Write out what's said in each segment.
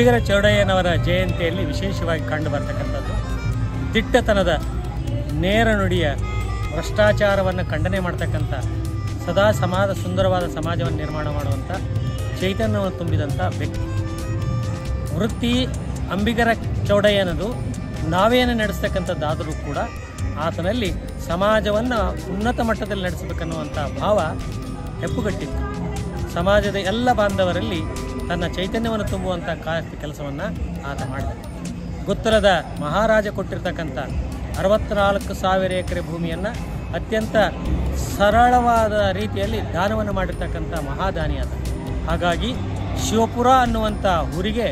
ಅಂಬಿಗರ ಚೌಡಯ್ಯನವರ ಜಯಂತಿಯಲ್ಲಿ ವಿಶೇಷವಾಗಿ ಕಂಡು ಬರ್ತಕ್ಕಂಥದ್ದು ದಿಟ್ಟತನದ ನೇರ ನುಡಿಯ ಭ್ರಷ್ಟಾಚಾರವನ್ನು ಖಂಡನೆ ಮಾಡ್ತಕ್ಕಂಥ ಸದಾ ಸುಂದರವಾದ ಸಮಾಜವನ್ನು ನಿರ್ಮಾಣ ಮಾಡುವಂಥ ಚೈತನ್ಯವನ್ನು ತುಂಬಿದಂಥ ವ್ಯಕ್ತಿ. ವೃತ್ತಿ ಅಂಬಿಗರ ಚೌಡಯ್ಯನದು ನಾವೇನು ನಡೆಸ್ತಕ್ಕಂಥದ್ದಾದರೂ ಕೂಡ ಆತನಲ್ಲಿ ಸಮಾಜವನ್ನು ಉನ್ನತ ಮಟ್ಟದಲ್ಲಿ ನಡೆಸಬೇಕನ್ನುವಂಥ ಭಾವ ಹೆಪ್ಪುಗಟ್ಟಿತ್ತು. ಸಮಾಜದ ಎಲ್ಲ ಬಾಂಧವರಲ್ಲಿ ತನ್ನ ಚೈತನ್ಯವನ್ನು ತುಂಬುವಂಥ ಕೆಲಸವನ್ನು ಆತ ಮಾಡಿದ. ಗುತ್ತಲದ ಮಹಾರಾಜ ಕೊಟ್ಟಿರ್ತಕ್ಕಂಥ 64,000 ಎಕರೆ ಭೂಮಿಯನ್ನು ಅತ್ಯಂತ ಸರಳವಾದ ರೀತಿಯಲ್ಲಿ ದಾನವನ್ನು ಮಾಡಿರ್ತಕ್ಕಂಥ ಮಹಾದಾನಿ ಆತ. ಹಾಗಾಗಿ ಶಿವಪುರ ಅನ್ನುವಂಥ ಊರಿಗೆ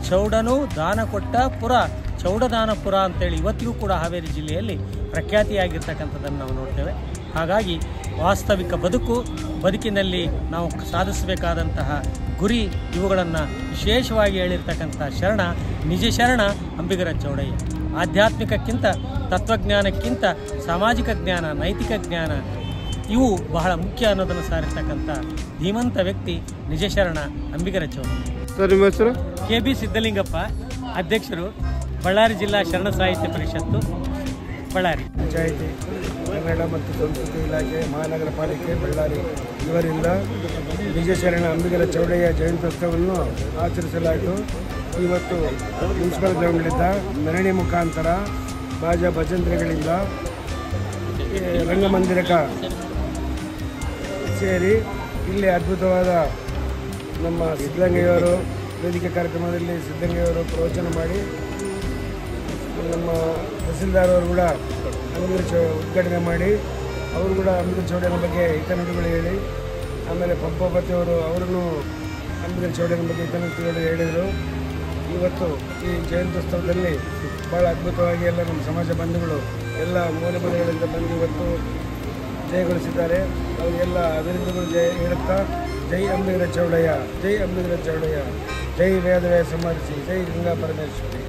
ಚೌಡನು ದಾನ ಕೊಟ್ಟ ಪುರ, ಚೌಡದಾನಪುರ ಅಂತೇಳಿ ಇವತ್ತಿಗೂ ಕೂಡ ಹಾವೇರಿ ಜಿಲ್ಲೆಯಲ್ಲಿ ಪ್ರಖ್ಯಾತಿಯಾಗಿರ್ತಕ್ಕಂಥದ್ದನ್ನು ನಾವು ನೋಡ್ತೇವೆ. ಹಾಗಾಗಿ ವಾಸ್ತವಿಕ ಬದುಕಿನಲ್ಲಿ ನಾವು ಸಾಧಿಸಬೇಕಾದಂತಹ ಗುರಿ ಇವುಗಳನ್ನು ವಿಶೇಷವಾಗಿ ಹೇಳಿರ್ತಕ್ಕಂಥ ಶರಣ, ನಿಜ ಶರಣ ಅಂಬಿಗರ ಚೌಡಯ್ಯ. ಆಧ್ಯಾತ್ಮಿಕಕ್ಕಿಂತ, ತತ್ವಜ್ಞಾನಕ್ಕಿಂತ ಸಾಮಾಜಿಕ ಜ್ಞಾನ, ನೈತಿಕ ಜ್ಞಾನ ಇವು ಬಹಳ ಮುಖ್ಯ ಅನ್ನೋದನ್ನು ಸಾರಿರ್ತಕ್ಕಂಥ ಧೀಮಂತ ವ್ಯಕ್ತಿ ನಿಜ ಶರಣ ಅಂಬಿಗರ ಚೌಡಯ್ಯ. ಸರ್, ನಿಮ್ಮ ಹೆಸರು? KB ಸಿದ್ದಲಿಂಗಪ್ಪ, ಅಧ್ಯಕ್ಷರು, ಬಳ್ಳಾರಿ ಜಿಲ್ಲಾ ಶರಣ ಸಾಹಿತ್ಯ ಪರಿಷತ್ತು, ಬಳ್ಳಾರಿ. ಪಂಚಾಯಿತಿ, ಕನ್ನಡ ಮತ್ತು ಸಂಸ್ಕೃತಿ ಇಲಾಖೆ, ಮಹಾನಗರ ಪಾಲಿಕೆ ಬಳ್ಳಾರಿ ಇವರಿಂದ ನಿಜ ಶರಣ ಅಂಬಿಗರ ಚೌಡಯ್ಯ ಜಯಂತ್ಯೋತ್ಸವವನ್ನು ಆಚರಿಸಲಾಯಿತು. ಇವತ್ತು ಮುನ್ಸಿಪಲ್ ಗ್ರೌಂಡ್ನಿಂದ ಮೆರವಣಿಗೆ ಮುಖಾಂತರ ಬಾಜಾ ಭಜಂತ್ರಿಗಳಿಂದ ರಂಗಮಂದಿರಕ್ಕೆ ಸೇರಿ ಇಲ್ಲಿ ಅದ್ಭುತವಾದ ನಮ್ಮ ಸಿದ್ಧಗಂಗೆಯವರು ವೇದಿಕೆ ಕಾರ್ಯಕ್ರಮದಲ್ಲಿ ಸಿದ್ಧಗಂಗೆಯವರು ಪ್ರವಚನ ಮಾಡಿ, ನಮ್ಮ ತಹಸೀಲ್ದಾರ್ ಅವರು ಕೂಡ ಅಂಬಿಗರ ಉದ್ಘಾಟನೆ ಮಾಡಿ, ಅವರು ಕೂಡ ಅಂಬಿಗರ ಚೌಡಯ್ಯನ ಬಗ್ಗೆ ಹಿತನುಡಿಗಳು ಹೇಳಿ, ಆಮೇಲೆ ಪಂಪಾಪತಿಯವರು ಅವರನ್ನು ಅಂಬಿಗರ ಚೌಡಯ್ಯನ ಬಗ್ಗೆ ಹಿತನುಡಿಗಳು ಹೇಳಿದರು. ಇವತ್ತು ಈ ಜಯಂತ್ಯೋತ್ಸವದಲ್ಲಿ ಭಾಳ ಅದ್ಭುತವಾಗಿ ಎಲ್ಲ ನಮ್ಮ ಸಮಾಜ ಬಂಧುಗಳು ಎಲ್ಲ ಮೂಲೆ ಮೂಲೆಗಳಿಂದ ಬಂದು ಇವತ್ತು ಜಯಗೊಳಿಸಿದ್ದಾರೆ. ಅವರಿಗೆಲ್ಲ ಅಭಿನಂದನೆಗಳು ಹೇಳುತ್ತಾ ಜೈ ಅಂಬಿಗರ ಚೌಡಯ್ಯ, ಜೈ ಅಂಬಿಗರ ಚೌಡಯ್ಯ, ಜೈ ವೇದವೇ ಸಮಾರಿಸಿ, ಜೈ ಗಂಗಾ ಪರಮೇಶ್ವರಿ.